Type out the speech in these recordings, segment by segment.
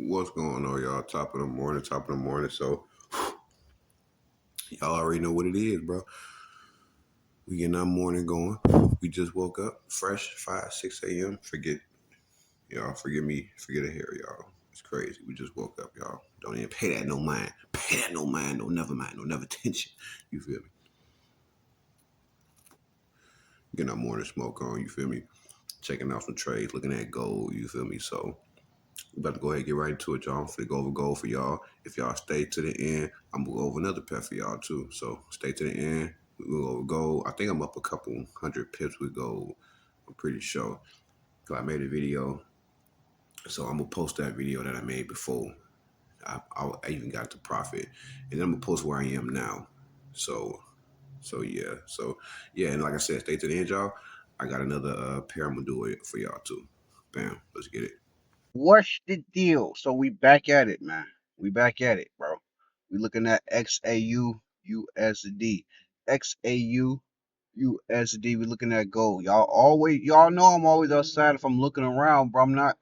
What's going on, y'all? Top of the morning. So, y'all already know what it is, bro. We getting our morning going. We just woke up fresh, 5, 6 a.m. Forget, y'all. Forgive me. Forget it here, y'all. It's crazy. We just woke up, y'all. Don't even pay that no mind. Pay that no mind. No, never mind. No, never attention. You feel me? Getting our morning smoke on. You feel me? Checking out some trades, looking at gold. You feel me? So, we about to go ahead and get right into it, y'all. I'm finna go over gold for y'all. If y'all stay to the end, I'm gonna go over another pair for y'all too. So stay to the end. We'll go over gold. I think I'm up a couple hundred pips with gold. I'm pretty sure. Cause I made a video. So I'm gonna post that video that I made before. I even got the profit. And then I'm gonna post where I am now. So yeah. So yeah, and like I said, stay to the end, y'all. I got another pair I'm gonna do it for y'all too. Bam. Let's get it. What's the deal? So we back at it, man. We back at it, bro. We looking at XAU USD. XAU USD. We looking at gold. Y'all know I'm always outside if I'm looking around, bro. I'm not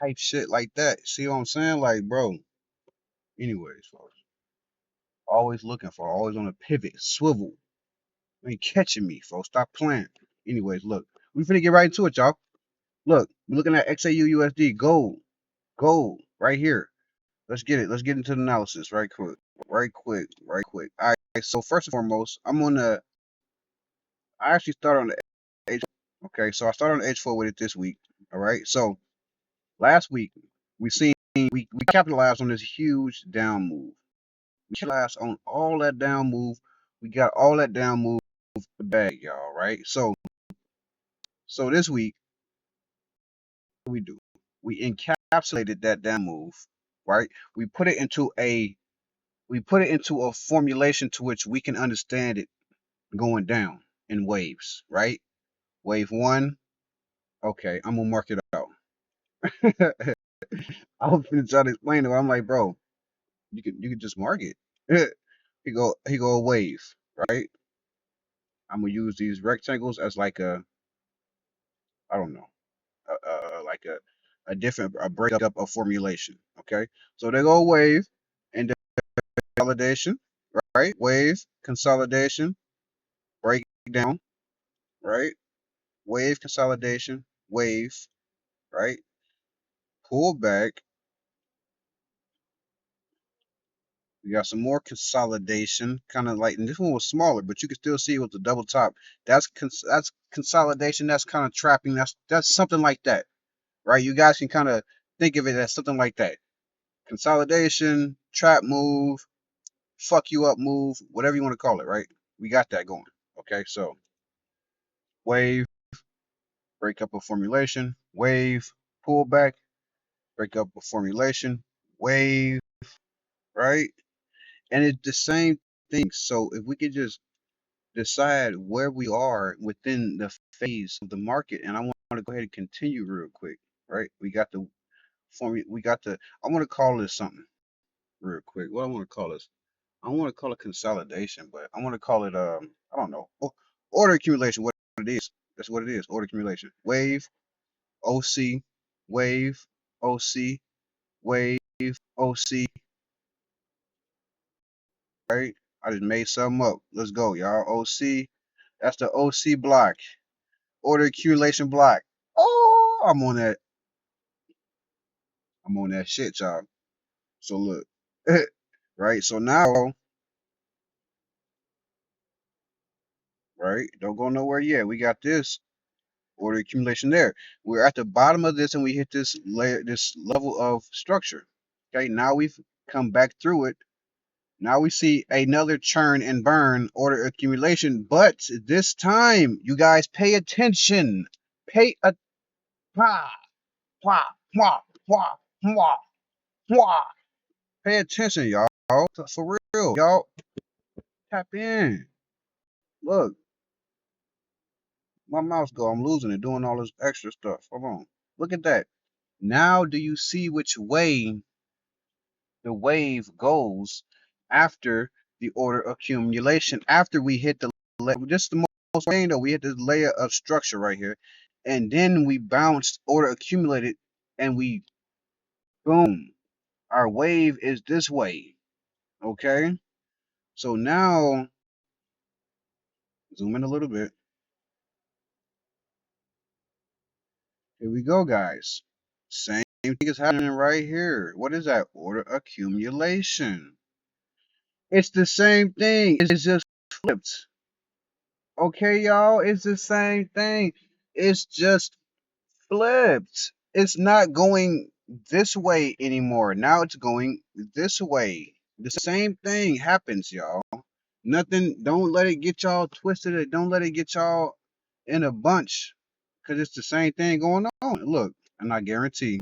type shit like that. See what I'm saying? Like, bro. Anyways, folks. Always looking for, always on a pivot, swivel. You ain't catching me, folks. Stop playing. Anyways, look. We finna get right into it, y'all. Look, we're looking at XAU USD. Gold. Gold. Right here. Let's get it. Let's get into the analysis right quick. Right quick. All right. So first and foremost, I actually started on the H4. Okay. So I started on the H4 with it this week. All right. So last week we capitalized on this huge down move. We capitalized on all that down move. We got all that down move the bag, y'all. Right. So this week what we do? We encapsulated that down move. Right. We put it into a formulation to which we can understand it going down in waves, right? Wave one, okay, I'm gonna mark it out. I was finna try to explain it. I'm like, bro, you can just mark it. He go a wave, right? I'm gonna use these rectangles as like a, I don't know, like a different a breakup of formulation. Okay, so they go wave and then consolidation, right? Wave consolidation, breakdown, right? Wave consolidation, wave, right? Pull back. We got some more consolidation, kind of like, and this one was smaller, but you can still see it with the double top. That's consolidation. That's kind of trapping. That's something like that, right? You guys can kind of think of it as something like that. Consolidation, trap move, fuck you up move, whatever you want to call it, right? We got that going. Okay, so wave, break up a formulation, wave, pullback, break up a formulation, wave, right? And it's the same thing. So if we could just decide where we are within the phase of the market, and I want to go ahead and continue real quick, right? We got the I want to call this something real quick. What I want to call this? I want to call it consolidation, but I want to call it I don't know, order accumulation. What it is? That's what it is. Order accumulation. Wave, OC, wave, OC, wave, OC. Right? I just made something up. Let's go, y'all. OC. That's the OC block. Order accumulation block. Oh, I'm on that shit, y'all. So look, right? So now, right? Don't go nowhere yet. We got this order accumulation there. We're at the bottom of this, and we hit this layer, this level of structure. Okay, now we've come back through it. Now we see another churn and burn order accumulation, but this time, you guys pay attention. Pay a pah, pah, pah, pah, pah, pah. Pay attention, y'all. For real, y'all. Tap in. Look, my mouse go. I'm losing it doing all this extra stuff. Hold on. Look at that. Now do you see which way the wave goes after the order accumulation after we hit the just the most thing though, we hit the layer of structure right here, and then we bounced order accumulated, and we boom, our wave is this way. Okay, so now zoom in a little bit. Here we go, guys. Same thing is happening right here. What is that? Order accumulation. It's the same thing. It's just flipped. Okay, y'all. It's the same thing. It's just flipped. It's not going this way anymore. Now it's going this way. The same thing happens, y'all. Nothing. Don't let it get y'all twisted. Or don't let it get y'all in a bunch, because it's the same thing going on. Look, and I guarantee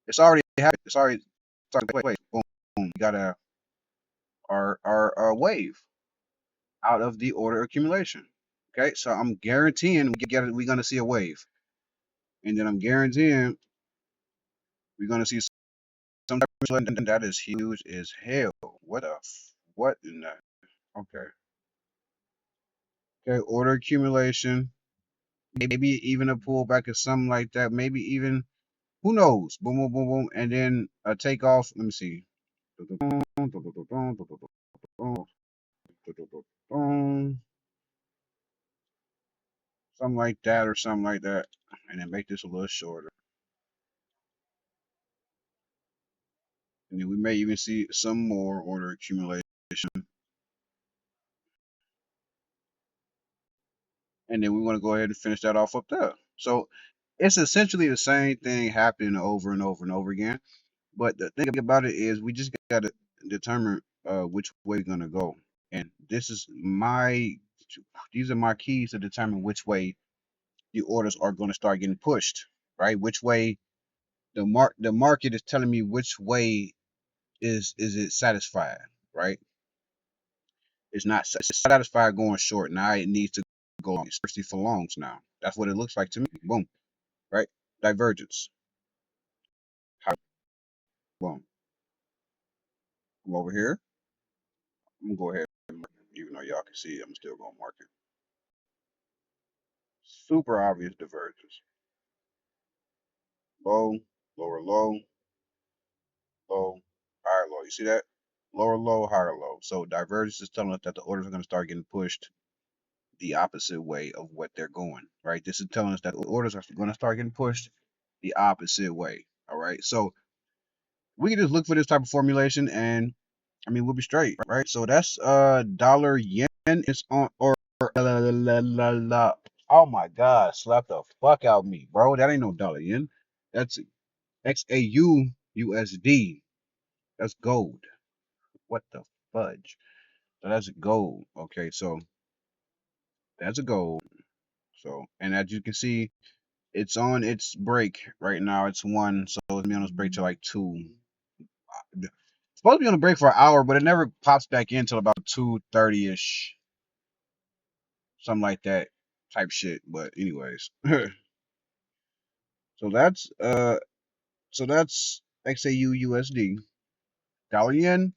it's already happened. It's already started to play. Boom, boom. We got our wave out of the order accumulation. Okay, so I'm guaranteeing we're gonna see a wave, and then I'm guaranteeing we're gonna see some and that is huge as hell. What in that? Okay, okay, order accumulation, maybe even a pullback or something like that. Maybe even who knows? Boom, boom, boom, boom, and then a takeoff. Let me see. Something like that, or something like that, and then make this a little shorter. And then we may even see some more order accumulation, and then we want to go ahead and finish that off up there. So it's essentially the same thing happening over and over and over again. But the thing about it is, we just got to determine which way we're gonna go. And these are my keys to determine which way the orders are going to start getting pushed. Right? Which way the market is telling me which way is it satisfied? Right? It's not satisfied going short. Now it needs to go long, especially for longs now. That's what it looks like to me. Boom. Right? Divergence. Boom. I'm over here. I'm gonna go ahead and mark it. Even though y'all can see, I'm still gonna mark it. Super obvious divergence. Low, lower low, low, higher low. You see that? Lower low, higher low. So divergence is telling us that the orders are gonna start getting pushed the opposite way of what they're going. Right? This is telling us that the orders are gonna start getting pushed the opposite way. All right. So we can just look for this type of formulation, and I mean, we'll be straight, right? So that's dollar yen is on, or la, la, la, la. Oh my god, slap the fuck out of me, bro. That ain't no dollar yen. That's XAU USD. That's gold. What the fudge? So that's gold. Okay, so that's a gold. So, and as you can see, it's on its break right now. It's one, so it's on its break to like two. It's supposed to be on a break for an hour, but it never pops back in till about 2:30 ish, something like that type shit. But anyways, so that's XAU USD. Dollar yen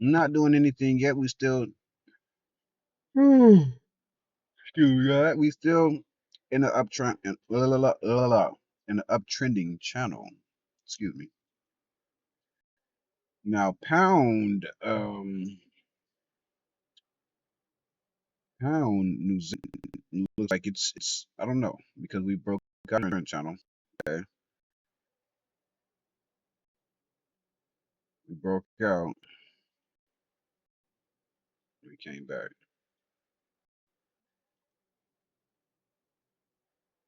not doing anything yet. We still excuse me, we still in the uptrend in the uptrending channel. Excuse me. Now pound New Zealand looks like it's I don't know, because we broke out our channel. Okay, we broke out. We came back.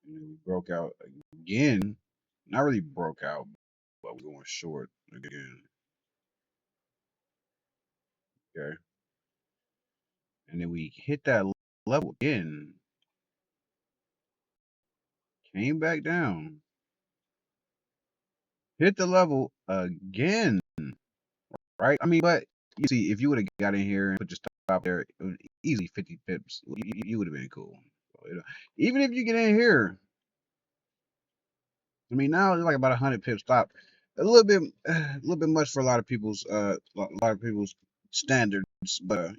And then we broke out again. Not really broke out, but we're going short again. Okay. And then we hit that level again. Came back down. Hit the level again. Right? I mean, but you see, if you would have got in here and put your stop there, it was easily 50 pips. You would have been cool. So, even if you get in here, I mean, now it's like about 100 pip stop. A little bit much for a lot of people's standards. but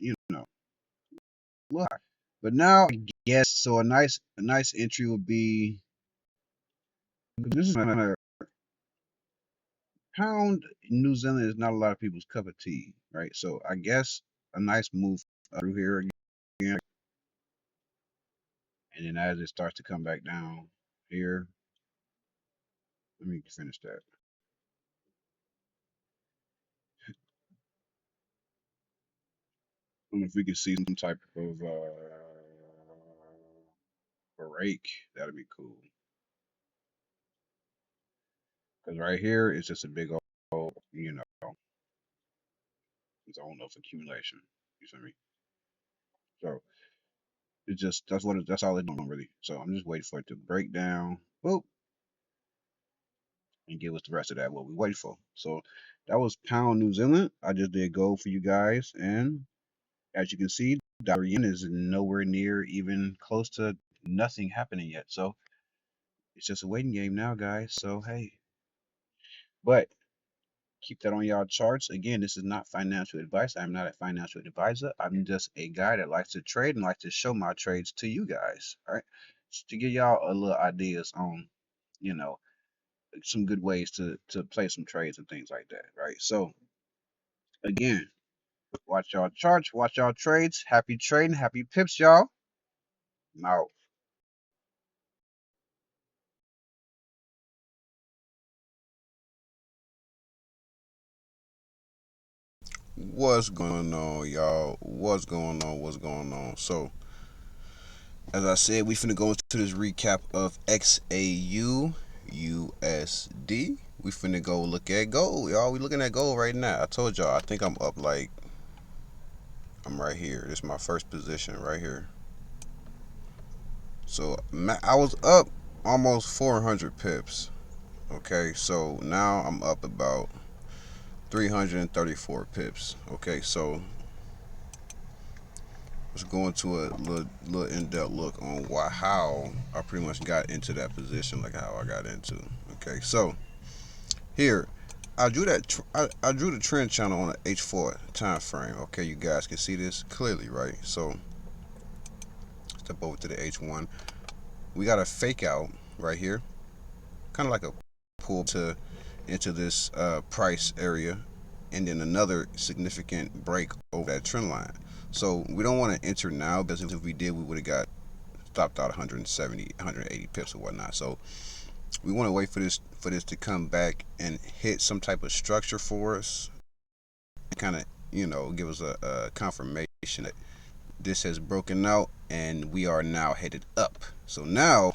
look. But now I guess so. A nice entry would be this is kind of pound. New Zealand is not a lot of people's cup of tea, right? So I guess a nice move through here again, and then as it starts to come back down here, let me finish that. I don't know if we can see some type of break. That'd be cool. Because right here is just a big old, zone of accumulation. You see me? So it's just that's all it's doing really. So I'm just waiting for it to break down, boop, and give us the rest of that what we wait for. So that was pound New Zealand. I just did gold for you guys, and as you can see, dollar yen is nowhere near even close to nothing happening yet. So it's just a waiting game now, guys. So hey, but keep that on y'all charts. Again, this is not financial advice. I'm not a financial advisor. I'm just a guy that likes to trade and likes to show my trades to you guys. All right. Just to give y'all a little ideas on, you know, some good ways to play some trades and things like that. Right. So again, watch y'all charts, watch y'all trades. Happy trading, happy pips, y'all. I'm out. What's going on, y'all? What's going on? What's going on? So, as I said, we finna go into this recap of XAU USD. We finna go look at gold, y'all. We looking at gold right now. I told y'all, I think I'm up like I'm right here. This is my first position right here. So I was up almost 400 pips. Okay, so now I'm up about 334 pips. Okay, so let's go into a little in-depth look on how I pretty much got into that position, like how I got into. Okay, so here I drew I drew the trend channel on an H4 time frame. Okay, you guys can see this clearly, right? So step over to the H1. We got a fake out right here, kind of like a pull to into this price area, and then another significant break over that trend line. So we don't want to enter now, because if we did, we would have got stopped out 170, 180 pips or whatnot. So we want to wait for this to come back and hit some type of structure for us, and kind of give us a confirmation that this has broken out and we are now headed up. So now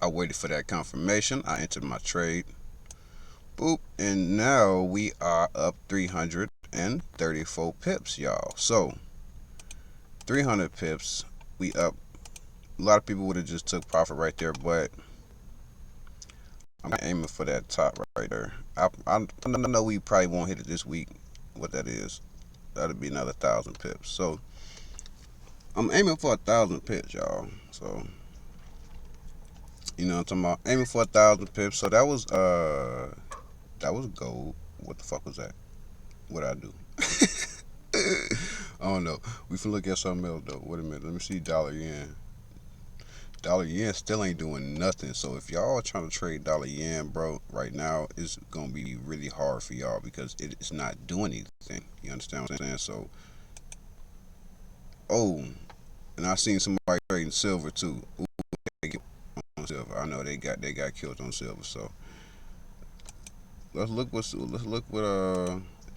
I waited for that confirmation. I entered my trade. Boop, and now we are up 334 pips, y'all. So 300 pips, we up. A lot of people would have just took profit right there, but I'm aiming for that top right there. I know we probably won't hit it this week. What that is, that'll be another 1,000 pips. So I'm aiming for 1,000 pips, y'all. So what I'm talking about, aiming for 1,000 pips. So that was gold. What the fuck was that? What I do? I don't know. We can look at something else though. Wait a minute. Let me see dollar yen. Dollar yen still ain't doing nothing. So if y'all are trying to trade dollar yen, bro, right now it's gonna be really hard for y'all because it's not doing anything. You understand what I'm saying? So, oh, and I seen somebody trading silver too. Ooh, they get on silver. I know they got killed on silver. So let's look what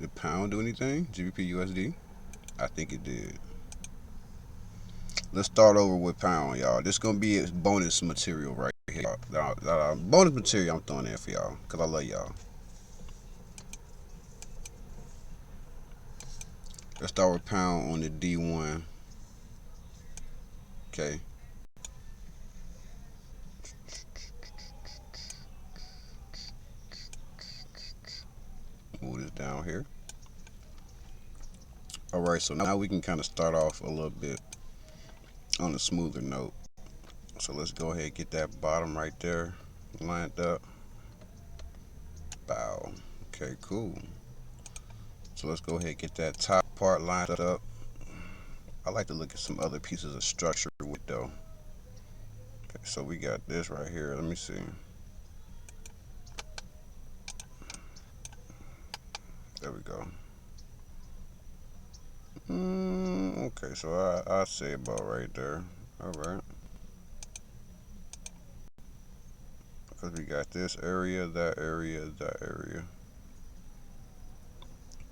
the pound do anything? GBP USD. I think it did. Let's start over with pound, y'all. This gonna be bonus material right here. Bonus material I'm throwing in for y'all, cause I love y'all. Let's start with pound on the D1. Okay. Move this down here. Alright, so now we can kind of start off a little bit on a smoother note. So let's go ahead and get that bottom right there lined up. Bow. Okay, cool. So let's go ahead and get that top part lined up. I like to look at some other pieces of structure with though. Okay, so we got this right here. Let me see. There we go. Okay, so I say about right there. All right, because we got this area, that area, that area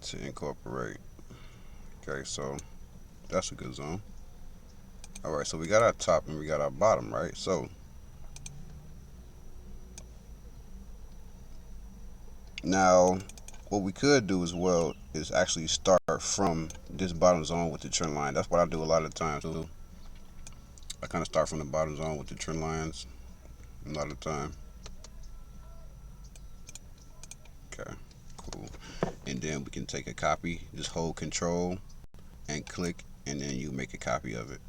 to incorporate. Okay, so that's a good zone. All right, so we got our top and we got our bottom, right? So now what we could do as well is actually start from this bottom zone with the trend line. That's what I do a lot of times too. I kind of start from the bottom zone with the trend lines a lot of the time. Okay, cool. And then we can take a copy, just hold control and click, and then you make a copy of it.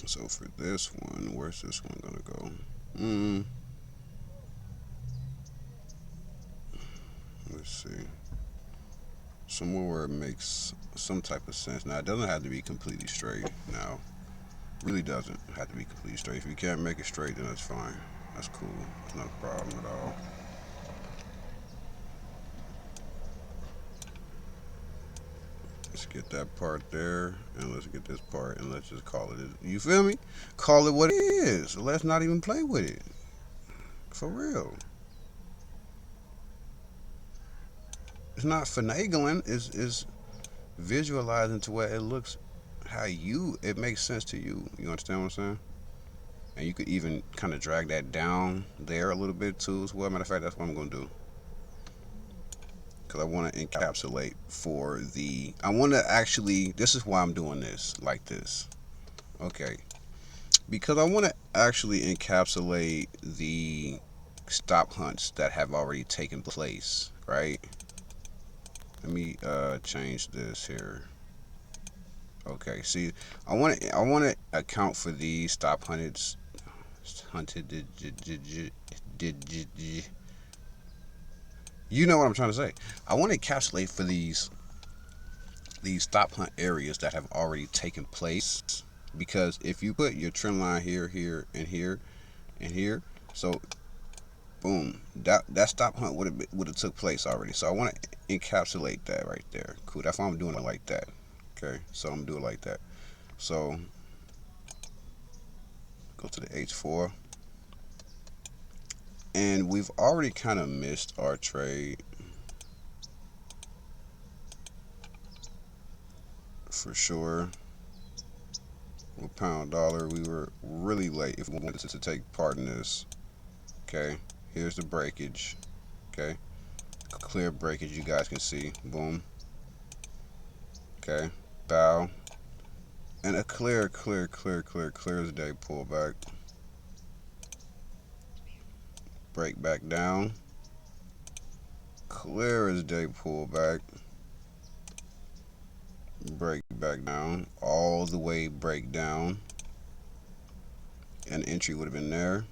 So for this one, where's this one gonna go? Let's see. Somewhere where it makes some type of sense. Now it doesn't have to be completely straight. Now, really doesn't have to be completely straight. If you can't make it straight, then that's fine. That's cool. It's not a problem at all. Let's get that part there, and let's get this part, and let's just call it. You feel me? Call it what it is. Let's not even play with it. For real. It's not finagling. It's visualizing to where it looks how it makes sense to you. You understand what I'm saying? And you could even kind of drag that down there a little bit too as well. Matter of fact, that's what I'm gonna do. Because I want to encapsulate for the. I want to actually. This is why I'm doing this like this. Okay. Because I want to actually encapsulate the stop hunts that have already taken place, right? Let me change this here. Okay, see, I want to account for these stop hunted. You know what I'm trying to say. I want to encapsulate for these stop hunt areas that have already taken place, because if you put your trend line here, here, and here, and here, so boom, that stop hunt would have took place already. So I want to encapsulate that right there. Cool. That's why I'm doing it like that. Okay, so I'm gonna do it like that. So go to the H4, and we've already kind of missed our trade for sure. With pound dollar, we were really late if we wanted to take part in this. Okay, here's the breakage. Okay, clear breakage, you guys can see. Boom. Okay, bow, and a clear as day pullback. Break back down. Clear as day pullback. Break back down. All the way break down. And entry would have been there.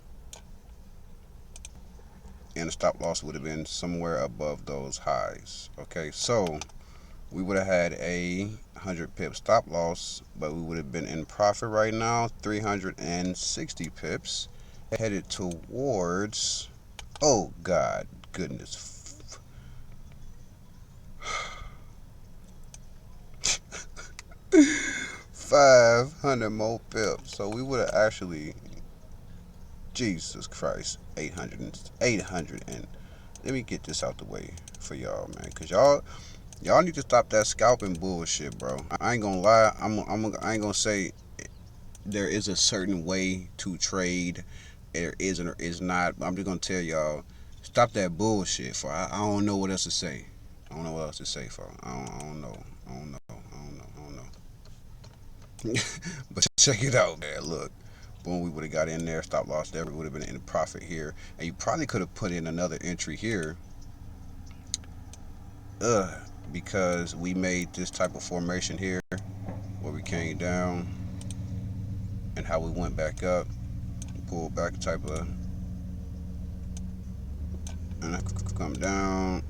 And the stop loss would have been somewhere above those highs. Okay, so we would have had a 100 pip stop loss, but we would have been in profit right now, 360 pips, headed towards, oh God, goodness. 500 more pips. So we would have actually, Jesus Christ, 800 and let me get this out the way for y'all, man, because y'all need to stop that scalping bullshit, bro. I ain't gonna lie. I ain't gonna say there is a certain way to trade. There isn't or is not. I'm just gonna tell y'all, stop that bullshit. For I don't know what else to say. I don't know what else to say. For I don't know. I don't know. I don't know. I don't know. But check it out, man. Look. Boom, we would have got in there, stop loss there, we would have been in profit here. And you probably could have put in another entry here. Ugh, because we made this type of formation here where we came down and how we went back up, pulled back type of and I come down,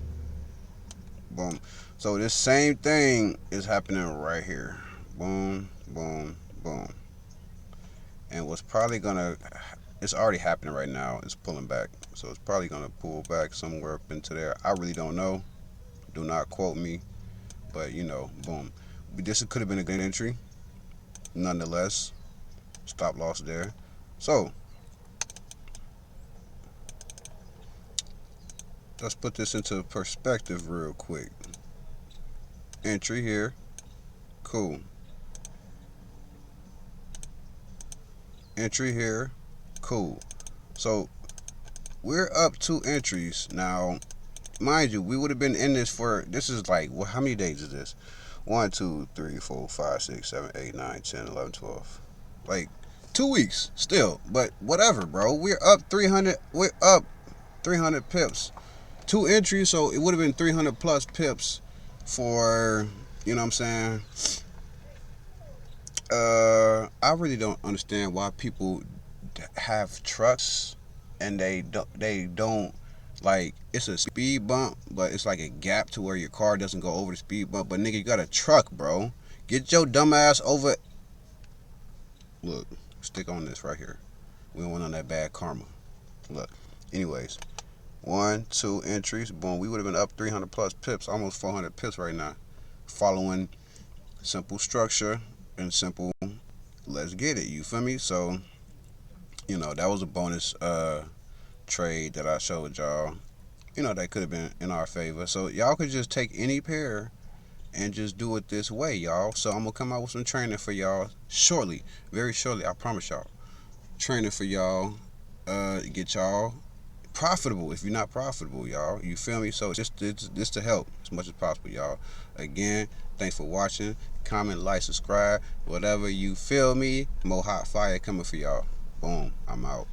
boom. So this same thing is happening right here. Boom, boom, boom. And what's probably gonna, it's already happening right now. It's pulling back. So it's probably gonna pull back somewhere up into there. I really don't know. Do not quote me. But boom. This could have been a good entry. Nonetheless, stop loss there. So let's put this into perspective real quick. Entry here. Cool. Entry here. Cool. So we're up 2 entries now. Mind you, we would have been in this for, this is like, how many days is this? 1, 2, 3, 4, 5, 6, 7, 8, 9, 10, 11, 12. Like 2 weeks still, but whatever, bro. We're up 300. We're up 300 pips. 2 entries, so it would have been 300 plus pips for, you know what I'm saying? I really don't understand why people have trucks and they don't like, it's a speed bump, but it's like a gap to where your car doesn't go over the speed bump. But nigga, you got a truck, bro. Get your dumb ass over. Look, stick on this right here. We don't want on that bad karma. Look. Anyways, 1, 2 entries. Boom. We would have been up 300 plus pips, almost 400 pips right now, following simple structure and simple. Let's get it. You feel me? So that was a bonus trade that I showed y'all. That could have been in our favor. So y'all could just take any pair and just do it this way, y'all. So I'm gonna come out with some training for y'all shortly, very shortly. I promise y'all. Training for y'all, get y'all profitable. If you're not profitable, y'all, you feel me? So it's just to help as much as possible, y'all. Again, thanks for watching. Comment, like, subscribe, whatever, you feel me. More hot fire coming for y'all. Boom. I'm out.